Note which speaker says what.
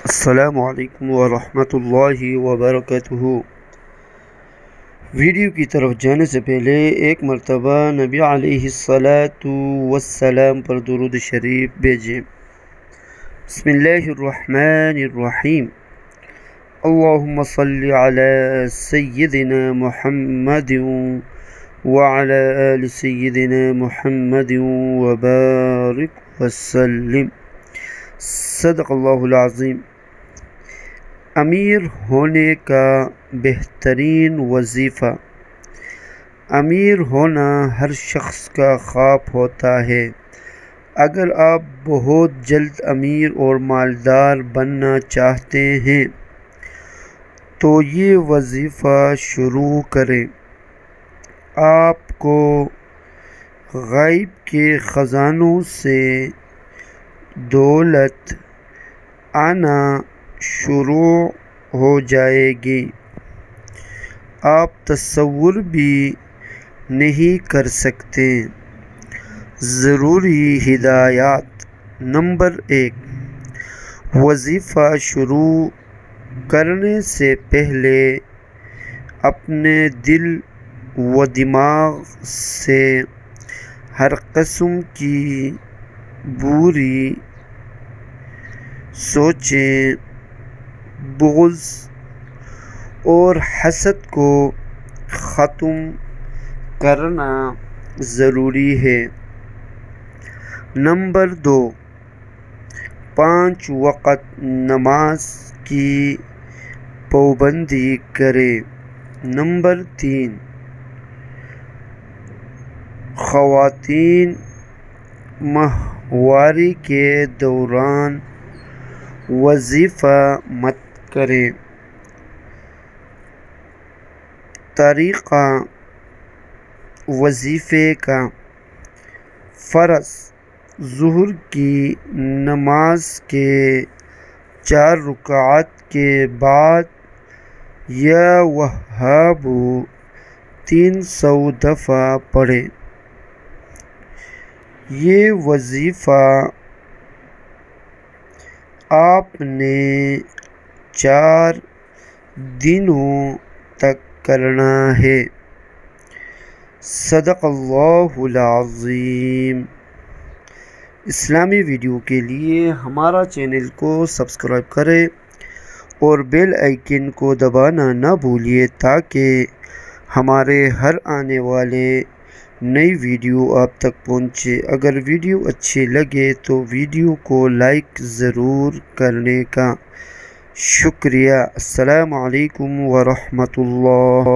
Speaker 1: السلام علیکم ورحمۃ اللہ وبرکاتہ۔ ویڈیو کی طرف جانے سے پہلے ایک مرتبہ نبی علیہ السلام پر درود شریف بھیجیں۔ بسم اللہ الرحمن الرحیم۔ اللہم صلی علی سیدنا محمد وعلی آل سیدنا محمد وبارک وسلم۔ صدق اللہ العظیم۔ امیر ہونے کا بہترین وظیفہ۔ امیر ہونا ہر شخص کا خواب ہوتا ہے۔ اگر آپ بہت جلد امیر اور مالدار بننا چاہتے ہیں تو یہ وظیفہ شروع کریں۔ آپ کو غیب کے خزانوں سے دولت آنا شروع ہو جائے گی۔ آپ تصور بھی نہیں کر سکتے۔ ضروری ہدایات۔ نمبر 1، وظیفہ شروع کرنے سے پہلے اپنے دل و دماغ سے ہر قسم کی بری سوچیں، بغض اور حسد کو ختم کرنا ضروری ہے۔ نمبر 2، 5 وقت نماز کی پابندی کریں۔ نمبر 3، خواتین ماہواری کے دوران وظیفہ مت کریں۔ طریقہ وظیفے کا: فرض ظہر کی نماز کے 4 رکعات کے بعد یا وہاب 300 دفعہ پڑھیں۔ یہ وظیفہ آپ نے 4 دنوں تک کرنا ہے۔ صدق اللہ العظیم۔ اسلامی ویڈیو کے لیے ہمارا چینل کو سبسکرائب کریں اور بیل آئیکن کو دبانا نہ بھولیں تاکہ ہمارے ہر آنے والے نئی ویڈیو آپ تک پہنچے۔ اگر ویڈیو اچھی لگے تو ویڈیو کو لائک ضرور کرنے کا شکریہ۔ السلام علیکم ورحمۃ اللہ۔